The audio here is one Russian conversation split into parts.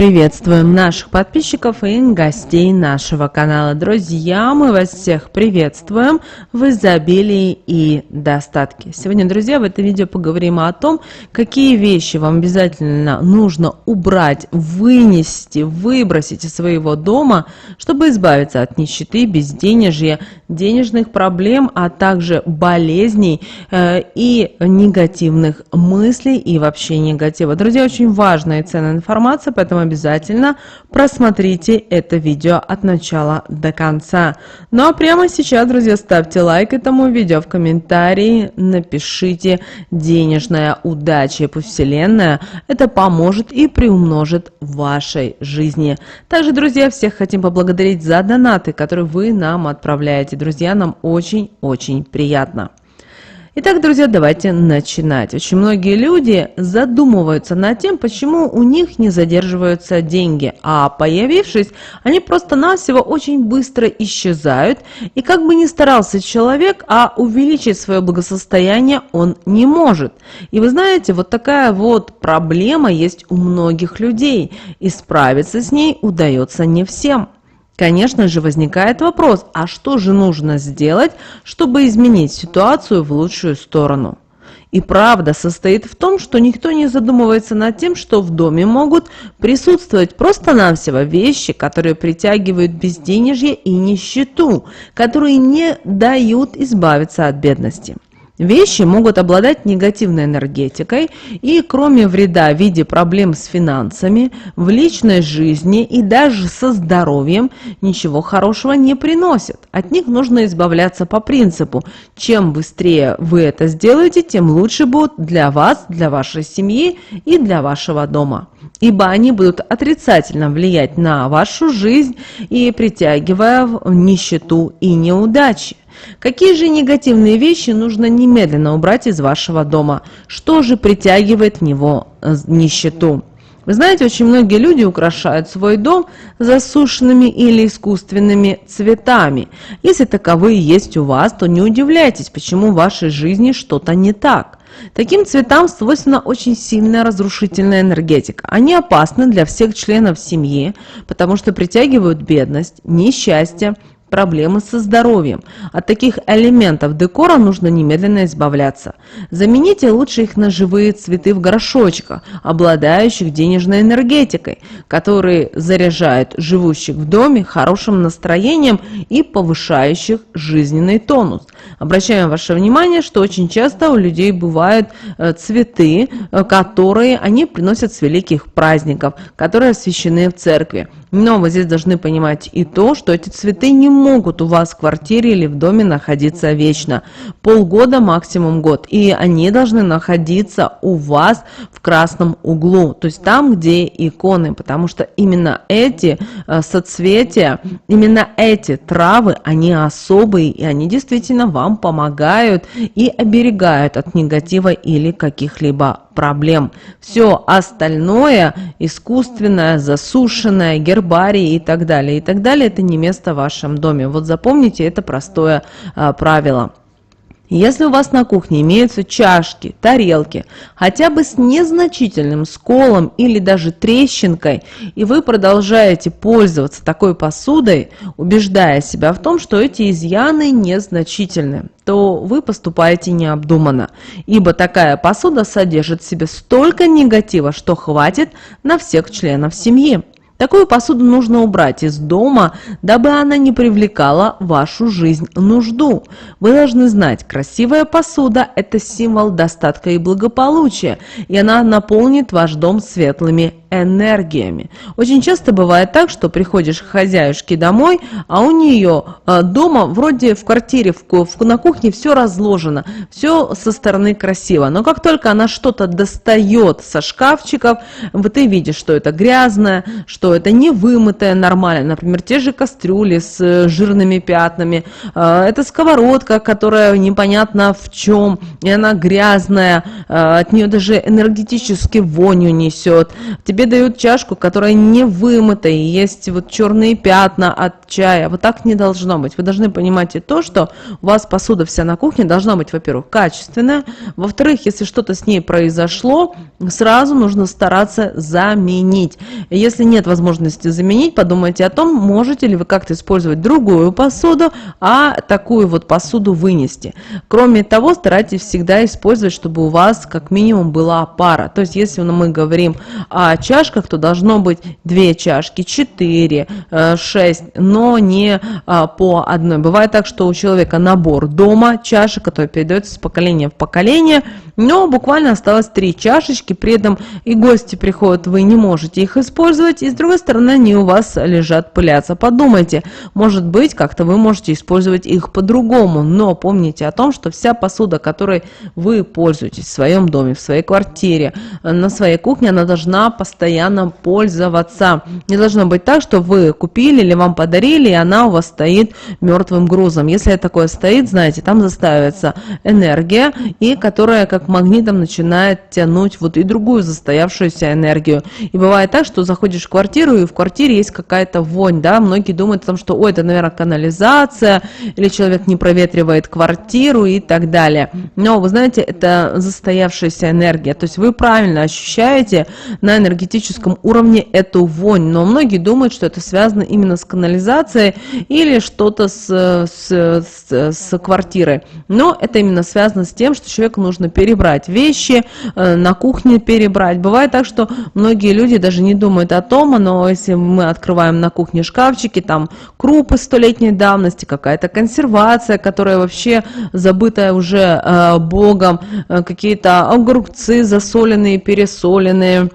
Приветствуем наших подписчиков и гостей нашего канала. Друзья, мы вас всех приветствуем в изобилии и достатке. Сегодня, друзья, в этом видео поговорим о том, какие вещи вам обязательно нужно убрать, вынести, выбросить из своего дома, чтобы избавиться от нищеты, безденежья, денежных проблем, а также болезней и негативных мыслей и вообще негатива. Друзья, очень важная и ценная информация, поэтому обязательно просмотрите это видео от начала до конца. Ну а прямо сейчас, друзья, ставьте лайк этому видео, в комментарии напишите «денежная удача», и пусть Вселенная это поможет и приумножит в вашей жизни. Также, друзья, всех хотим поблагодарить за донаты, которые вы нам отправляете. Друзья, нам очень-очень приятно. Итак, друзья, давайте начинать. Очень многие люди задумываются над тем, почему у них не задерживаются деньги, а появившись, они просто-навсего очень быстро исчезают, и как бы ни старался человек, а увеличить свое благосостояние он не может. И вы знаете, вот такая вот проблема есть у многих людей, и справиться с ней удается не всем. Конечно же, возникает вопрос, а что же нужно сделать, чтобы изменить ситуацию в лучшую сторону? И правда состоит в том, что никто не задумывается над тем, что в доме могут присутствовать просто-навсего вещи, которые притягивают безденежье и нищету, которые не дают избавиться от бедности. Вещи могут обладать негативной энергетикой и, кроме вреда в виде проблем с финансами, в личной жизни и даже со здоровьем, ничего хорошего не приносят. От них нужно избавляться по принципу: чем быстрее вы это сделаете, тем лучше будут для вас, для вашей семьи и для вашего дома. Ибо они будут отрицательно влиять на вашу жизнь и притягивая нищету и неудачи. Какие же негативные вещи нужно немедленно убрать из вашего дома? Что же притягивает в него нищету? Вы знаете, очень многие люди украшают свой дом засушенными или искусственными цветами. Если таковые есть у вас, то не удивляйтесь, почему в вашей жизни что-то не так. Таким цветам свойственна очень сильная разрушительная энергетика. Они опасны для всех членов семьи, потому что притягивают бедность, несчастье, проблемы со здоровьем. От таких элементов декора нужно немедленно избавляться. Замените лучше их на живые цветы в горшочках, обладающих денежной энергетикой, которые заряжают живущих в доме хорошим настроением и повышающих жизненный тонус. Обращаем ваше внимание, что очень часто у людей бывают цветы, которые они приносят с великих праздников, которые освящены в церкви. Но вы здесь должны понимать и то, что эти цветы не могут у вас в квартире или в доме находиться вечно. Полгода, максимум год. И они должны находиться у вас в красном углу, то есть там, где иконы, потому что именно эти соцветия, именно эти травы, они особые, и они действительно вам помогают и оберегают от негатива или каких-либо проблем. Все остальное, искусственное, засушенное, гербарий и так далее, это не место в вашем доме. Вот запомните это простое правило. Если у вас на кухне имеются чашки, тарелки, хотя бы с незначительным сколом или даже трещинкой, и вы продолжаете пользоваться такой посудой, убеждая себя в том, что эти изъяны незначительны, то вы поступаете необдуманно, ибо такая посуда содержит в себе столько негатива, что хватит на всех членов семьи. Такую посуду нужно убрать из дома, дабы она не привлекала в вашу жизнь нужду. Вы должны знать, красивая посуда – это символ достатка и благополучия, и она наполнит ваш дом светлыми энергиями. Очень часто бывает так, что приходишь к хозяюшке домой, а у нее дома, вроде в квартире, на кухне все разложено, все со стороны красиво. Но как только она что-то достает со шкафчиков, ты видишь, что это грязное, что это не вымытое нормально. Например, те же кастрюли с жирными пятнами, это сковородка, которая непонятно в чем, и она грязная, от нее даже энергетически вонью несет. Тебе или дают чашку, которая не вымыта, и есть вот черные пятна от чая. Вот так не должно быть. Вы должны понимать и то, что у вас посуда вся на кухне должна быть, во-первых, качественная, во-вторых, если что-то с ней произошло, сразу нужно стараться заменить. Если нет возможности заменить, подумайте о том, можете ли вы как-то использовать другую посуду, а такую вот посуду вынести. Кроме того, старайтесь всегда использовать, чтобы у вас как минимум была пара. То есть, если мы говорим о чашках, то должно быть 2 чашки, 4, 6, но не по одной. Бывает так, что у человека набор дома чашек, который передается с поколения в поколение, но буквально осталось 3 чашечки, при этом и гости приходят, вы не можете их использовать, и с другой стороны они у вас лежат, пылятся. Подумайте, может быть, как-то вы можете использовать их по-другому, но помните о том, что вся посуда, которой вы пользуетесь в своем доме, в своей квартире, на своей кухне, она должна постоянно пользоваться. Не должно быть так, что вы купили или вам подарили, и она у вас стоит мертвым грузом. Если такое стоит, знаете, там застаивается энергия, и которая как магнитом начинает тянуть вот и другую застоявшуюся энергию. И бывает так, что заходишь в квартиру, и в квартире есть какая-то вонь, да, многие думают о том, что, ой, это, наверное, канализация, или человек не проветривает квартиру и так далее. Но, вы знаете, это застоявшаяся энергия, то есть вы правильно ощущаете на энергетическом уровне эту вонь, но многие думают, что это связано именно с канализацией или что-то с квартирой. Но это именно связано с тем, что человеку нужно перебрать вещи, на кухне перебрать. Бывает так, что многие люди даже не думают о том, но если мы открываем на кухне шкафчики, там крупы столетней давности, какая-то консервация, которая вообще забытая уже Богом, какие-то огурцы засоленные, пересоленные,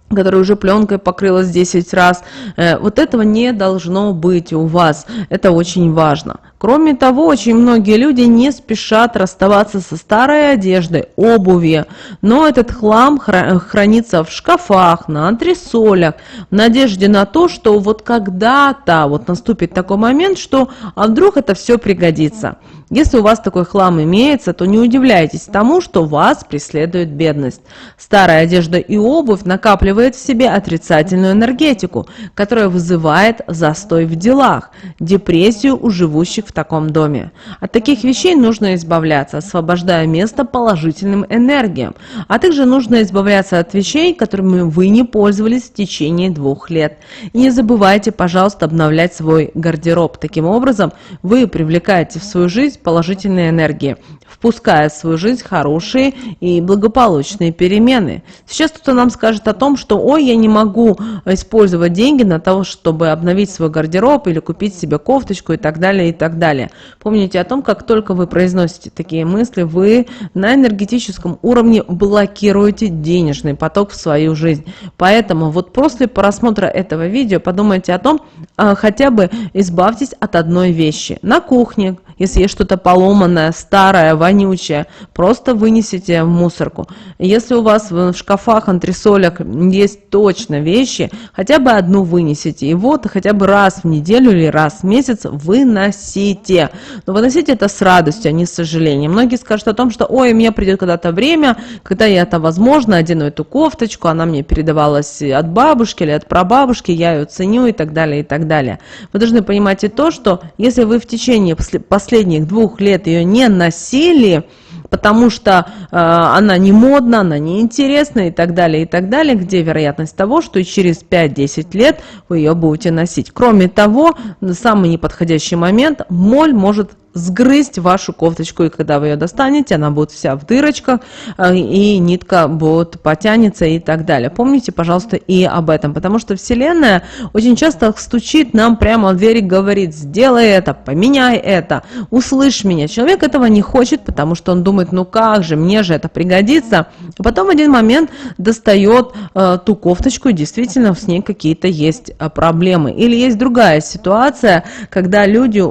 которая уже пленкой покрылась 10 раз. Вот этого не должно быть у вас. Это очень важно. Кроме того, очень многие люди не спешат расставаться со старой одеждой, обувью, но этот хлам хранится в шкафах, на антресолях, в надежде на то, что вот когда-то вот наступит такой момент, что а вдруг это все пригодится. Если у вас такой хлам имеется, то не удивляйтесь тому, что вас преследует бедность. Старая одежда и обувь накапливает в себе отрицательную энергетику, которая вызывает застой в делах, депрессию у живущих в таком доме. От таких вещей нужно избавляться, освобождая место положительным энергиям. А также нужно избавляться от вещей, которыми вы не пользовались в течение 2 лет. И не забывайте, пожалуйста, обновлять свой гардероб. Таким образом, вы привлекаете в свою жизнь положительные энергии, впуская в свою жизнь хорошие и благополучные перемены. Сейчас кто-то нам скажет о том, что ой, я не могу использовать деньги на то, чтобы обновить свой гардероб или купить себе кофточку и так далее, и так далее. Помните о том, как только вы произносите такие мысли, вы на энергетическом уровне блокируете денежный поток в свою жизнь. Поэтому вот после просмотра этого видео подумайте о том, хотя бы избавьтесь от одной вещи. На кухне, если есть что-то поломанное, старое, вонючее, просто вынесите в мусорку. Если у вас в шкафах, антресолях есть точно вещи, хотя бы одну вынесите. И вот хотя бы раз в неделю или раз в месяц выносите. Но выносите это с радостью, а не с сожалением. Многие скажут о том, что ой, у меня придет когда-то время, когда я это, возможно, одену эту кофточку, она мне передавалась от бабушки или от прабабушки, я ее ценю и так далее, и так далее. Вы должны понимать и то, что если вы в течение последних 2 лет ее не носили, потому что она не модна, она не интересна и так далее, где вероятность того, что и через 5-10 лет вы ее будете носить. Кроме того, на самый неподходящий момент моль может сгрызть вашу кофточку, и когда вы ее достанете, она будет вся в дырочках, и нитка будет потянется и так далее. Помните, пожалуйста, и об этом, потому что Вселенная очень часто стучит нам прямо в дверь и говорит: сделай это, поменяй это, услышь меня. Человек этого не хочет, потому что он думает, ну как же, мне же это пригодится. А потом в один момент достает ту кофточку, и действительно с ней какие-то есть проблемы. Или есть другая ситуация, когда люди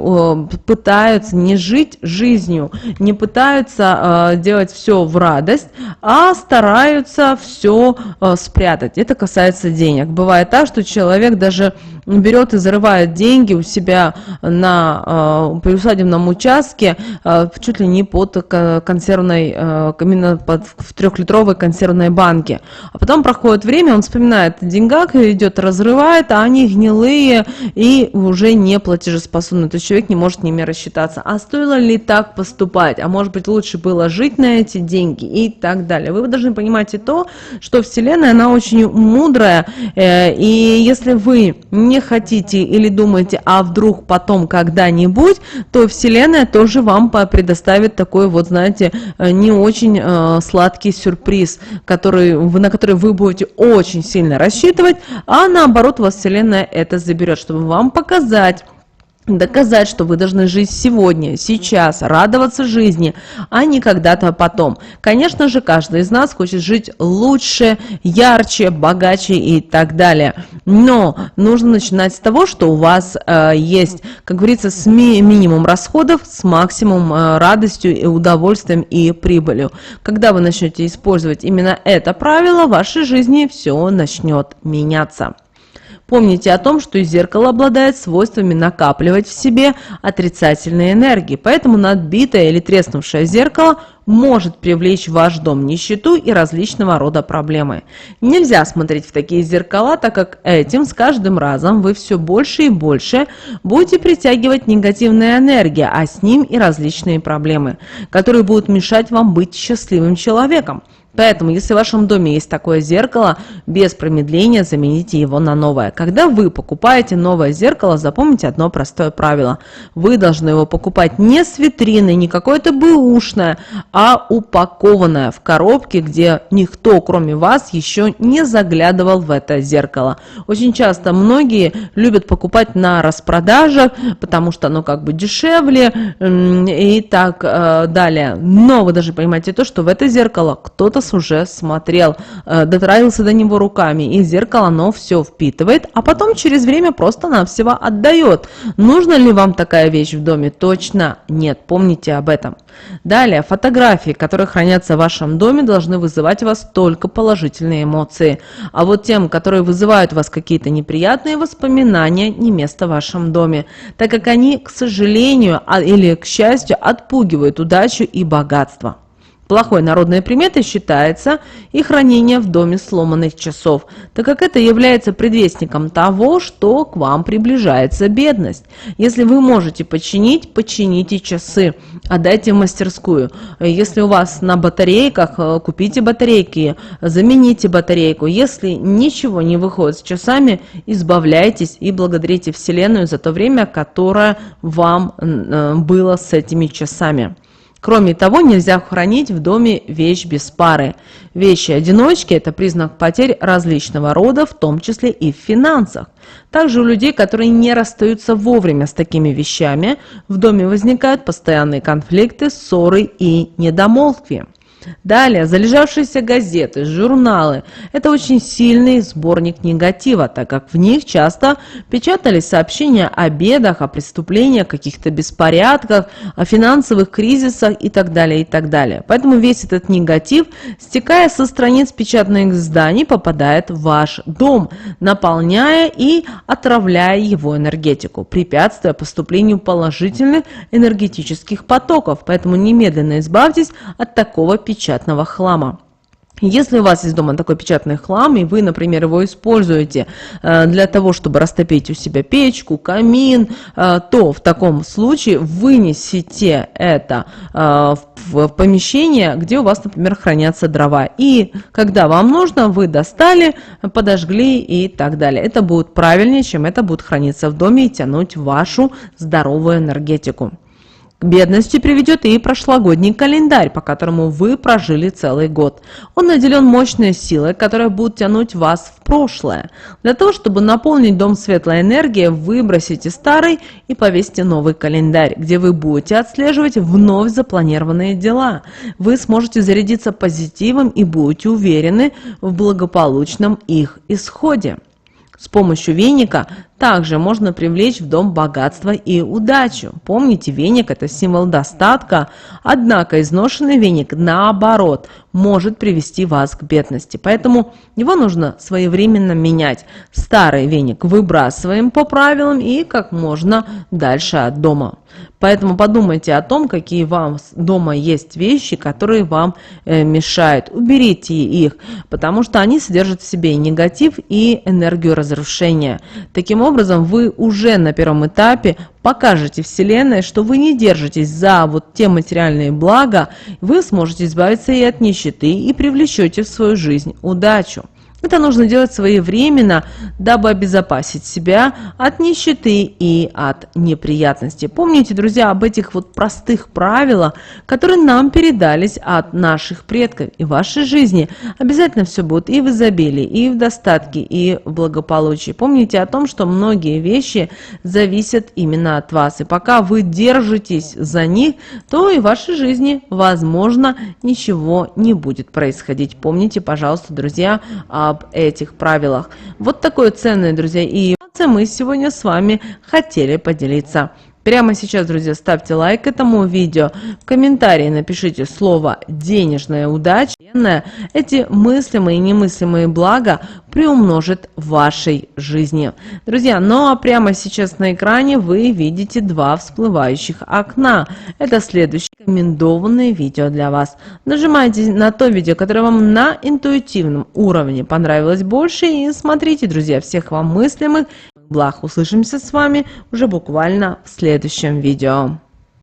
пытаются не жить жизнью, не пытаются делать все в радость, а стараются все спрятать. Это касается денег. Бывает так, что человек даже берет и зарывает деньги у себя на приусадебном участке чуть ли не под консервной, именно в 3-литровой консервной банке. А потом проходит время, он вспоминает о деньгах, идет, разрывает, а они гнилые и уже не платежеспособны. То есть человек не может с ними рассчитаться. А стоило ли так поступать? А может быть, лучше было жить на эти деньги и так далее. Вы должны понимать и то, что Вселенная, она очень мудрая, и если вы не хотите или думаете, а вдруг потом когда-нибудь, то Вселенная тоже вам предоставит такой вот, знаете, не очень сладкий сюрприз, на который вы будете очень сильно рассчитывать, а наоборот вас Вселенная это заберет, чтобы вам доказать, что вы должны жить сегодня, сейчас, радоваться жизни, а не когда-то потом. Конечно же, каждый из нас хочет жить лучше, ярче, богаче и так далее. Но нужно начинать с того, что у вас есть, как говорится, с минимум расходов, с максимум радостью и удовольствием и прибылью. Когда вы начнете использовать именно это правило, в вашей жизни все начнет меняться. Помните о том, что зеркало обладает свойствами накапливать в себе отрицательные энергии, поэтому надбитое или треснувшее зеркало может привлечь в ваш дом нищету и различного рода проблемы. Нельзя смотреть в такие зеркала, так как этим с каждым разом вы все больше и больше будете притягивать негативные энергии, а с ним и различные проблемы, которые будут мешать вам быть счастливым человеком. Поэтому, если в вашем доме есть такое зеркало, без промедления замените его на новое. Когда вы покупаете новое зеркало, запомните одно простое правило. Вы должны его покупать не с витрины, не какое-то бэушное, а упакованное в коробке, где никто, кроме вас, еще не заглядывал в это зеркало. Очень часто многие любят покупать на распродажах, потому что оно как бы дешевле и так далее. Но вы даже понимаете то, что в это зеркало кто-то уже смотрел, дотронулся до него руками, и зеркало оно все впитывает, а потом через время просто-навсего отдает. Нужна ли вам такая вещь в доме? Точно нет, помните об этом. Далее, фотографии, которые хранятся в вашем доме, должны вызывать у вас только положительные эмоции. А вот тем, которые вызывают у вас какие-то неприятные воспоминания, не место в вашем доме, так как они, к сожалению или к счастью, отпугивают удачу и богатство. Плохой народной приметой считается и хранение в доме сломанных часов, так как это является предвестником того, что к вам приближается бедность. Если вы можете починить, почините часы, отдайте в мастерскую. Если у вас на батарейках, купите батарейки, замените батарейку. Если ничего не выходит с часами, избавляйтесь и благодарите Вселенную за то время, которое вам было с этими часами. Кроме того, нельзя хранить в доме вещь без пары. Вещи-одиночки – это признак потерь различного рода, в том числе и в финансах. Также у людей, которые не расстаются вовремя с такими вещами, в доме возникают постоянные конфликты, ссоры и недомолвки. Далее, залежавшиеся газеты, журналы – это очень сильный сборник негатива, так как в них часто печатались сообщения о бедах, о преступлениях, каких-то беспорядках, о финансовых кризисах и так далее, и так далее. Поэтому весь этот негатив, стекая со страниц печатных изданий, попадает в ваш дом, наполняя и отравляя его энергетику, препятствуя поступлению положительных энергетических потоков. Поэтому немедленно избавьтесь от такого печатного хлама. Если у вас есть дома такой печатный хлам, и вы, например, его используете для того, чтобы растопить у себя печку, камин, то в таком случае вынесите это в помещение, где у вас, например, хранятся дрова. И когда вам нужно, вы достали, подожгли и так далее. Это будет правильнее, чем это будет храниться в доме и тянуть вашу здоровую энергетику. К бедности приведет и прошлогодний календарь, по которому вы прожили целый год. Он наделен мощной силой, которая будет тянуть вас в прошлое. Для того, чтобы наполнить дом светлой энергией, выбросите старый и повесьте новый календарь, где вы будете отслеживать вновь запланированные дела. Вы сможете зарядиться позитивом и будете уверены в благополучном их исходе. С помощью веника Также можно привлечь в дом богатство и удачу. Помните, веник – это символ достатка, однако изношенный веник, наоборот, может привести вас к бедности. Поэтому его нужно своевременно менять. Старый веник выбрасываем по правилам и как можно дальше от дома. Поэтому подумайте о том, какие вам дома есть вещи, которые вам мешают. Уберите их, потому что они содержат в себе и негатив, и энергию разрушения. Таким образом, вы уже на первом этапе покажете Вселенной, что вы не держитесь за вот те материальные блага, вы сможете избавиться и от нищеты, и привлечете в свою жизнь удачу. Это нужно делать своевременно, дабы обезопасить себя от нищеты и от неприятностей. Помните, друзья, об этих вот простых правилах, которые нам передались от наших предков. И в вашей жизни обязательно все будет и в изобилии, и в достатке, и в благополучии. Помните о том, что многие вещи зависят именно от вас. И пока вы держитесь за них, то и в вашей жизни, возможно, ничего не будет происходить. Помните, пожалуйста, друзья, об этих правилах. Вот такое ценное, друзья, и мы сегодня с вами хотели поделиться. Прямо сейчас, друзья, ставьте лайк этому видео, в комментарии напишите слово «денежная удача». Эти мыслимые и немыслимые блага приумножит в вашей жизни. Друзья, ну а прямо сейчас на экране вы видите два всплывающих окна. Это следующее рекомендованное видео для вас. Нажимайте на то видео, которое вам на интуитивном уровне понравилось больше, и смотрите, друзья, всех вам мыслимых благ. Услышимся с вами уже буквально в следующем видео.